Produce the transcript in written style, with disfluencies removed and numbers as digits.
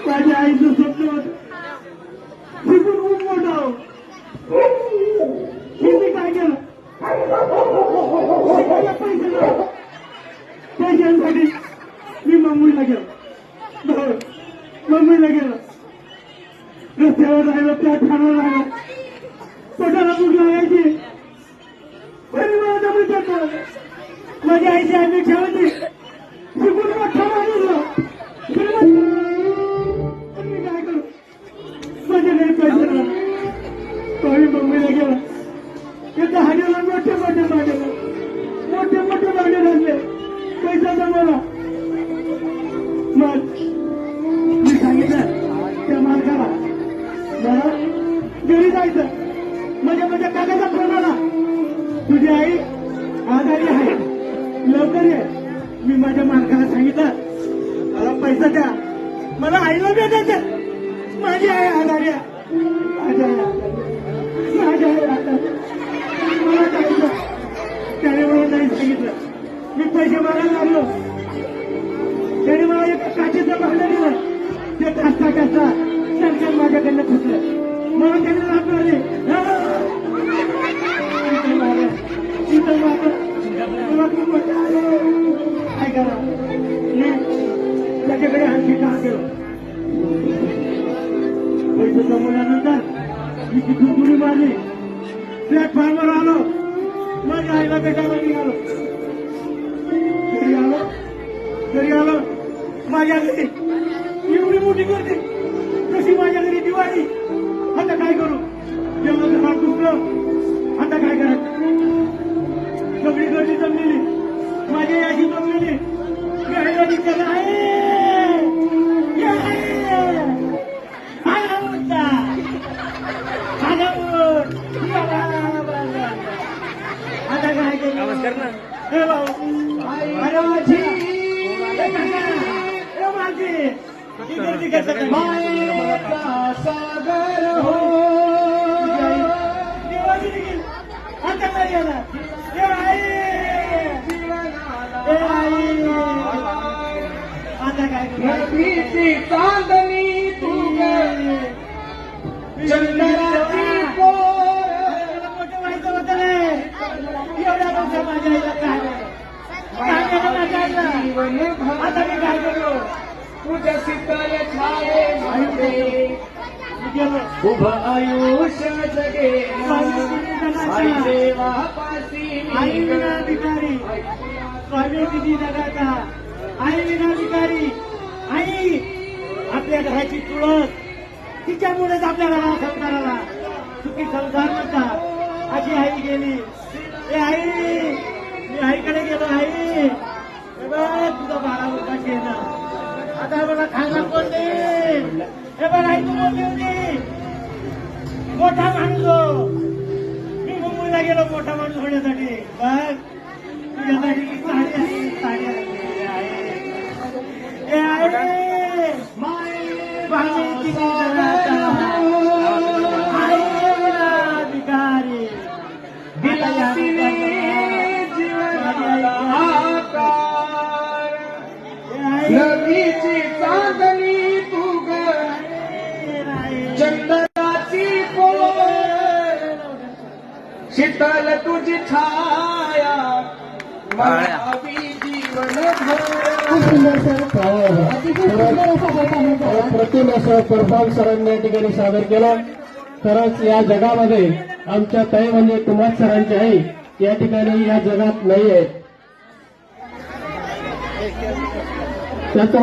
माझ्या आईचं स्वप्न होतं शिकून खूप मोठा हो. मी काय केलं पैशांसाठी मी मुंबईला गेलो. मुंबईला गेलो, रस्त्यावर राहिलो, प्लॅटफॉर्मवर राहिलो, पोटाला भूक लागायची. माझ्या आईची अपेक्षा होती शिकून मोठा माणूस. मी काय करू, माझ्याकडे पैसे नाही. मुंबईला गेला, तिथं हाडीला मोठे भांडे लागले पैसा जमवला. मग मी सांगितलं त्या मालकाला मला घरी जायचं. माझ्या काकाचा फोन आला, तुझी आई आजारी आहे, लवकर ये. मी माझ्या मालकाला सांगितलं मला पैसा द्या, मला आईला भेटायचं. माझी आई आजारी आहे, माझ्या आई आजारी मला जायचं. त्याने मला नाही सांगितलं. मी पैसे मागायला लागलो. त्याने मला एक काचेचं भांडं दिलं. ते काचता सरकार माझ्याकडनं फुटलं. मला त्याने लाभ मारले. काय करा, मी त्याच्याकडे आणखी काम केलं. पैसे जमवल्यानंतर मी तिथून उडी मारली, प्लॅटफॉर्मवर आलो. माझ्या आईला भेटायला निघालो. घरी आलो. माझ्या घरी एवढी मोठी गर्दी, जशी माझ्या घरी दिवाळी. आता काय करू, जेवणाचं भाग चुकलं, आता काय करायचं. सगळी गर्दी जमलेली, माझी याची जमलेली. मी आईला विचारलं, आता काय नमस्कार ना. हे भाऊ, अरे माझी गर्दी कसं सागर हो. आता काय गेला, आता काय चांदणी तू चंद्राची मोठं व्हायचं होतं रे. एवढ्या मोठ्या माझ्या आईला काय आता मी काय करतो, तुझ्या शीतल छायेमध्ये उभं आयुष्य जगे. आई देवापाशी आई विना भिकारी, स्वामी किती जगाचा. आई विना भिकारी, आई आपल्या घराची तुळस, तिच्यामुळेच आपल्या घराला संसाराला सुखी संसार म्हणतात. अशी आई गेली. ए आई, मी आईकडे गेलो. आई तुझा 12 वर्षाची आहे ना, आता मला खायला कोण देईल. हे बघ आई, तू बोलली होती मोठा माणूस हो. मी मुंबईला गेलो मोठा माणूस होण्यासाठी. बघ तुझ्यासाठी की साडी आहे. नदीची चांदणी तू चंद्राची शीतल तुझी छाया प्रतिम असं परफॉर्म सरांनी या ठिकाणी सादर केलं. खरंच या जगामध्ये आमच्या ताई म्हणजे कुमार सरांची आई या ठिकाणी या जगात नाही आहे. त्याचा